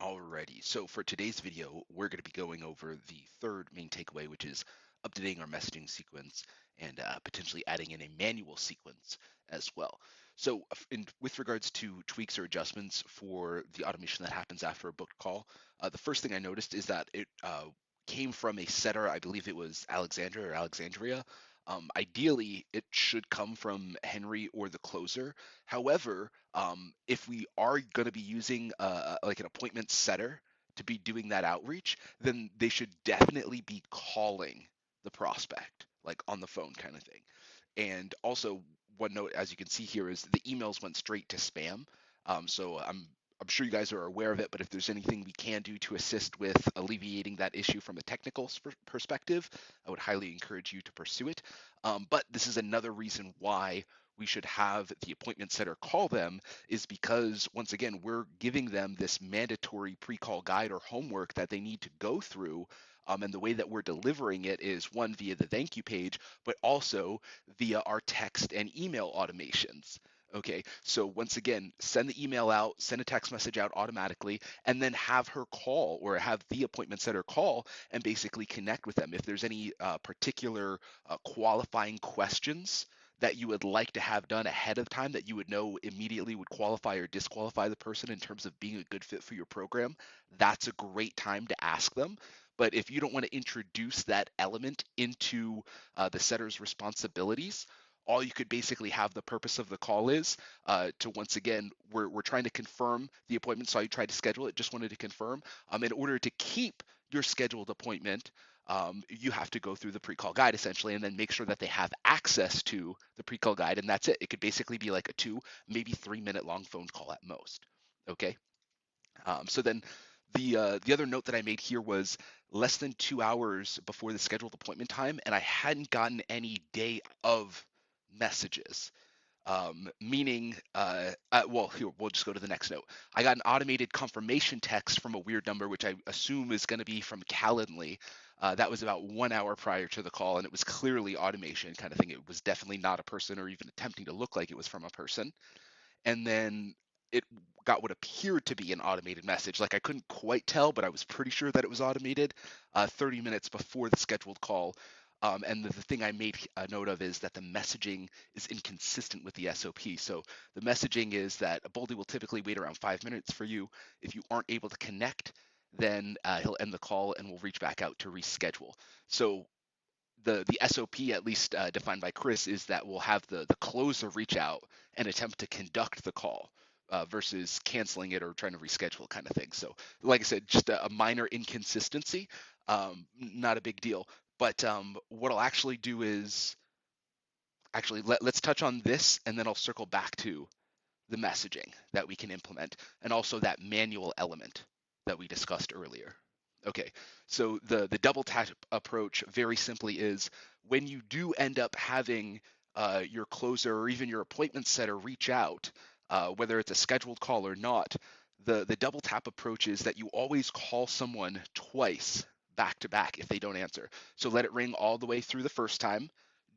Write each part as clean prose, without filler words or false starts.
Alrighty, so for today's video, we're going to be going over the third main takeaway, which is updating our messaging sequence and potentially adding in a manual sequence as well. So, with regards to tweaks or adjustments for the automation that happens after a booked call, the first thing I noticed is that it came from a setter. I believe it was Alexandra or Alexandria. Ideally, it should come from Henry or the closer. However, if we are going to be using like an appointment setter to be doing that outreach, then they should definitely be calling the prospect, like on the phone kind of thing. And also, one note, as you can see here, is the emails went straight to spam. So I'm sure you guys are aware of it, but if there's anything we can do to assist with alleviating that issue from a technical perspective, I would highly encourage you to pursue it. But this is another reason why we should have the appointment setter call them, is because once again, we're giving them this mandatory pre-call guide or homework that they need to go through. And the way that we're delivering it is one via the thank you page, but also via our text and email automations. Okay, so once again, send the email out, send a text message out automatically, and then have her call or have the appointment setter call and basically connect with them. If there's any particular qualifying questions that you would like to have done ahead of time that you would know immediately would qualify or disqualify the person in terms of being a good fit for your program, that's a great time to ask them. But if you don't want to introduce that element into the setter's responsibilities, all you could basically have the purpose of the call is to once again, we're trying to confirm the appointment. So I tried to schedule it, just wanted to confirm. In order to keep your scheduled appointment, you have to go through the pre-call guide essentially, and then make sure that they have access to the pre-call guide, and that's it. It could basically be like a 2, maybe 3 minute long phone call at most. Okay. So then the other note that I made here was less than 2 hours before the scheduled appointment time, and I hadn't gotten any day of messages. Meaning, well, here, we'll just go to the next note. I got an automated confirmation text from a weird number, which I assume is going to be from Calendly. That was about 1 hour prior to the call, and it was clearly automation kind of thing. It was definitely not a person or even attempting to look like it was from a person. And then it got what appeared to be an automated message. Like I couldn't quite tell, but I was pretty sure that it was automated 30 minutes before the scheduled call. And the thing I made a note of is that the messaging is inconsistent with the SOP. So the messaging is that Boldy will typically wait around 5 minutes for you. If you aren't able to connect, then he'll end the call and we'll reach back out to reschedule. So the SOP, at least defined by Chris, is that we'll have the closer reach out and attempt to conduct the call versus canceling it or trying to reschedule kind of thing. So, like I said, just a minor inconsistency, not a big deal. But what I'll actually do is actually let's touch on this, and then I'll circle back to the messaging that we can implement, and also that manual element that we discussed earlier. Okay, so the double tap approach very simply is when you do end up having your closer or even your appointment setter reach out, whether it's a scheduled call or not, the double tap approach is that you always call someone twice back to back if they don't answer. So let it ring all the way through the first time.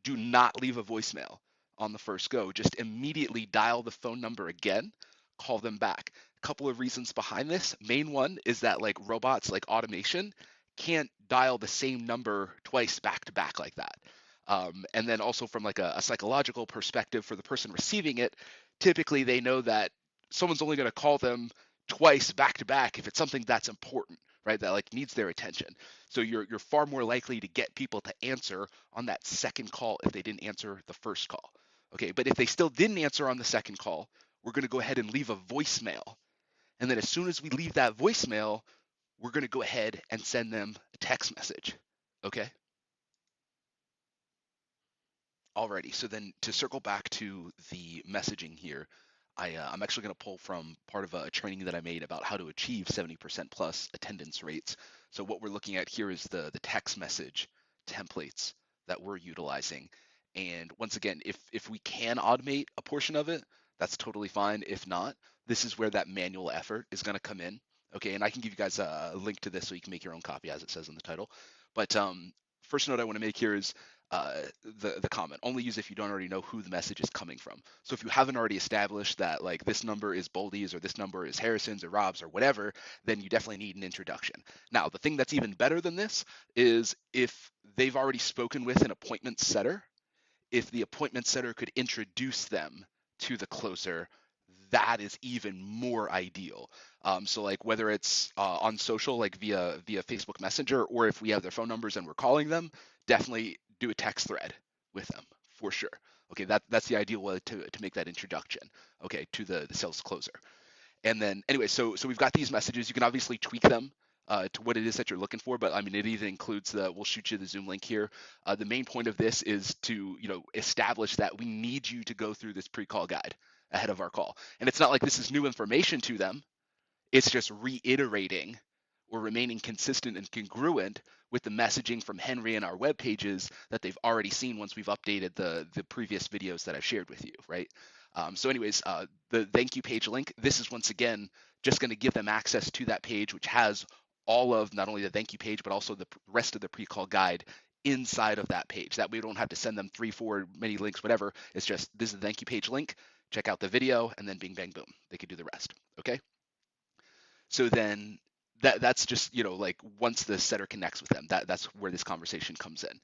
Do not leave a voicemail on the first go. Just immediately dial the phone number again, call them back. A couple of reasons behind this. Main one is that like robots, like automation, can't dial the same number twice back to back like that. And then also from like a psychological perspective for the person receiving it, typically they know that someone's only going to call them twice back to back if it's something that's important, right? That like needs their attention. So you're far more likely to get people to answer on that second call if they didn't answer the first call. Okay, but if they still didn't answer on the second call, we're going to go ahead and leave a voicemail. And then as soon as we leave that voicemail, we're going to go ahead and send them a text message. Okay? Alrighty, so then to circle back to the messaging here, I'm actually going to pull from part of a training that I made about how to achieve 70% plus attendance rates. So what we're looking at here is the text message templates that we're utilizing. And once again, if we can automate a portion of it, that's totally fine. If not, this is where that manual effort is going to come in. Okay, and I can give you guys a link to this so you can make your own copy as it says in the title. But first note I want to make here is the comment. Only use if you don't already know who the message is coming from. So if you haven't already established that like this number is Boldy's or this number is Harrison's or Rob's or whatever, then you definitely need an introduction. Now, the thing that's even better than this is if they've already spoken with an appointment setter, if the appointment setter could introduce them to the closer, that is even more ideal. So like whether it's on social, like via Facebook Messenger, or if we have their phone numbers and we're calling them, definitely do a text thread with them for sure. Okay, that's the ideal way to make that introduction. Okay, to the sales closer. And then anyway, so we've got these messages. You can obviously tweak them to what it is that you're looking for, but I mean it even includes we'll shoot you the Zoom link here. The main point of this is to establish that we need you to go through this pre-call guide ahead of our call. And it's not like this is new information to them. It's just reiterating or remaining consistent and congruent with the messaging from Henry and our web pages that they've already seen once we've updated the previous videos that I've shared with you, right? So anyways, the thank you page link, this is once again just going to give them access to that page, which has all of not only the thank you page, but also the rest of the pre-call guide inside of that page. That way we don't have to send them 3, 4, many links, whatever. It's just, this is the thank you page link, check out the video, and then bing, bang, boom. They can do the rest, okay? So then that's just, like once the setter connects with them, that's where this conversation comes in.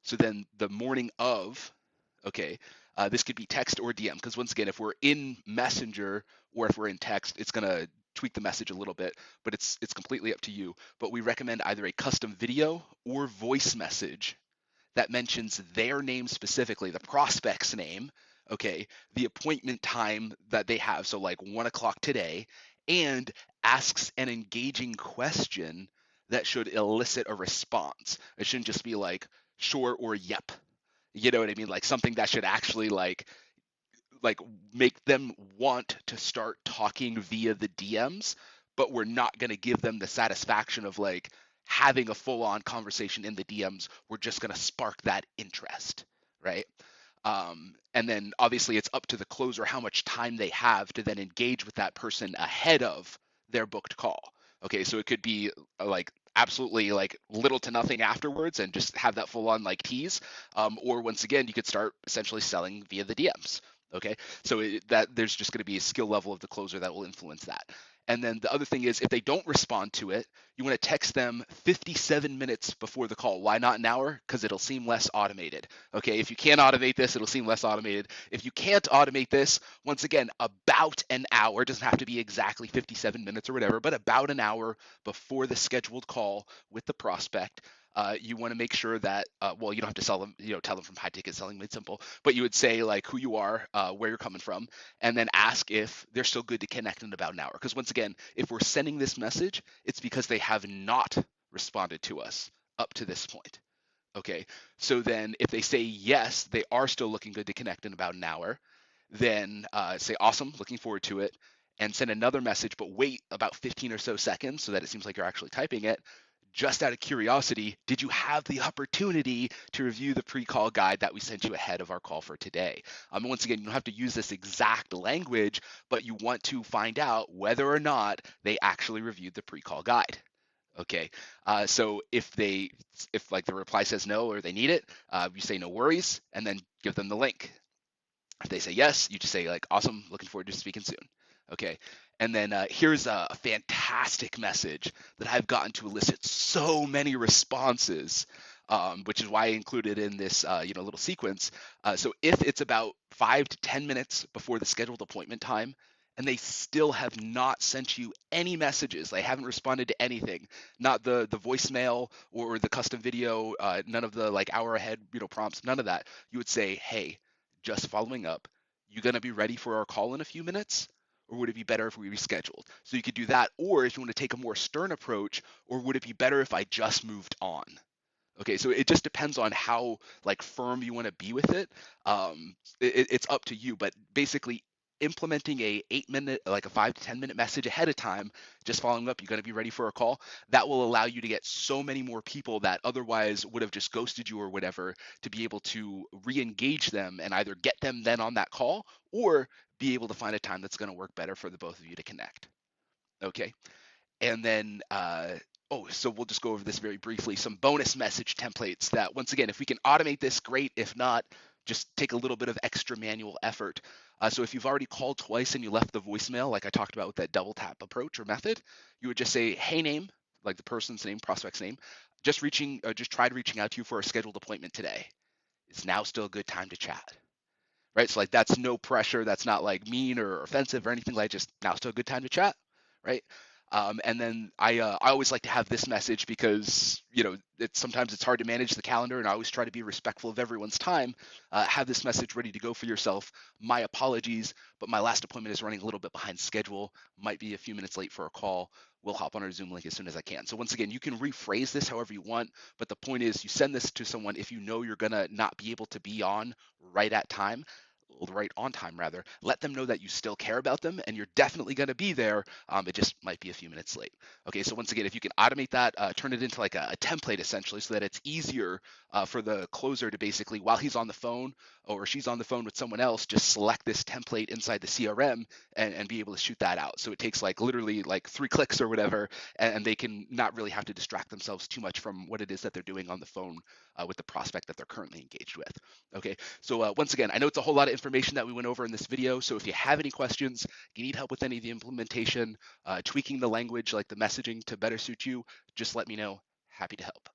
So then the morning of, okay, this could be text or DM, because once again, if we're in Messenger or if we're in text, it's gonna tweak the message a little bit, but it's completely up to you. But we recommend either a custom video or voice message that mentions their name specifically, the prospect's name, okay, the appointment time that they have, so like 1 o'clock today, and asks an engaging question that should elicit a response. It shouldn't just be like sure or yep. You know what I mean? Like something that should actually like make them want to start talking via the DMs, but we're not going to give them the satisfaction of like having a full-on conversation in the DMs. We're just going to spark that interest, right? And then obviously it's up to the closer how much time they have to then engage with that person ahead of their booked call. Okay, so it could be like absolutely like little to nothing afterwards and just have that full on like tease. Or once again, you could start essentially selling via the DMs. Okay, so that there's just going to be a skill level of the closer that will influence that. And then the other thing is if they don't respond to it, you want to text them 57 minutes before the call. Why not an hour? Because it'll seem less automated. Okay, if you can't automate this, it'll seem less automated. If you can't automate this, once again, about an hour, doesn't have to be exactly 57 minutes or whatever, but about an hour before the scheduled call with the prospect. You want to make sure that, well, you don't have to sell them, tell them from high ticket selling made simple, but you would say like who you are, where you're coming from, and then ask if they're still good to connect in about an hour. Because once again, if we're sending this message, it's because they have not responded to us up to this point. Okay, so then if they say yes, they are still looking good to connect in about an hour, then say awesome, looking forward to it, and send another message, but wait about 15 or so seconds so that it seems like you're actually typing it. Just out of curiosity, did you have the opportunity to review the pre-call guide that we sent you ahead of our call for today? Once again, you don't have to use this exact language, but you want to find out whether or not they actually reviewed the pre-call guide. Okay, so if like the reply says no or they need it, you say no worries, and then give them the link. If they say yes, you just say like awesome, looking forward to speaking soon. Okay, and then here's a fantastic message that I've gotten to elicit so many responses, which is why I included in this little sequence. So if it's about 5 to 10 minutes before the scheduled appointment time, and they still have not sent you any messages, they haven't responded to anything, not the voicemail or the custom video, none of the like hour ahead prompts, none of that, you would say, hey, just following up, you gonna be ready for our call in a few minutes? Or would it be better if we rescheduled? So you could do that, or if you want to take a more stern approach, or would it be better if I just moved on? Okay, so it just depends on how like firm you want to be with it. It's up to you, but basically implementing a 8 minute, like a 5 to 10 minute message ahead of time, just following up, you're going to be ready for a call. That will allow you to get so many more people that otherwise would have just ghosted you or whatever to be able to re-engage them and either get them then on that call or be able to find a time that's going to work better for the both of you to connect. Okay. And then Oh, so we'll just go over this very briefly. Some bonus message templates that, once again, if we can automate this, great. If not, just take a little bit of extra manual effort. So if you've already called twice and you left the voicemail, like I talked about with that double tap approach or method, you would just say, "Hey name," like the person's name, prospect's name, just tried reaching out to you for a scheduled appointment today. Is now still a good time to chat? Right? So like that's no pressure. That's not like mean or offensive or anything. Like just now still a good time to chat, right? And then I always like to have this message because sometimes it's hard to manage the calendar, and I always try to be respectful of everyone's time. Have this message ready to go for yourself. My apologies, but my last appointment is running a little bit behind schedule. Might be a few minutes late for a call. We'll hop on our Zoom link as soon as I can. So once again, you can rephrase this however you want, but the point is you send this to someone if you know you're gonna not be able to be on right at time, right on time rather. Let them know that you still care about them and you're definitely going to be there. It just might be a few minutes late. Okay, so once again, if you can automate that, turn it into like a template essentially, so that it's easier for the closer to basically, while he's on the phone or she's on the phone with someone else, just select this template inside the CRM and be able to shoot that out. So it takes like literally like 3 clicks or whatever, and they can not really have to distract themselves too much from what it is that they're doing on the phone with the prospect that they're currently engaged with. Okay, so once again, I know it's a whole lot of information that we went over in this video. So if you have any questions, you need help with any of the implementation, tweaking the language, like the messaging to better suit you, just let me know. Happy to help.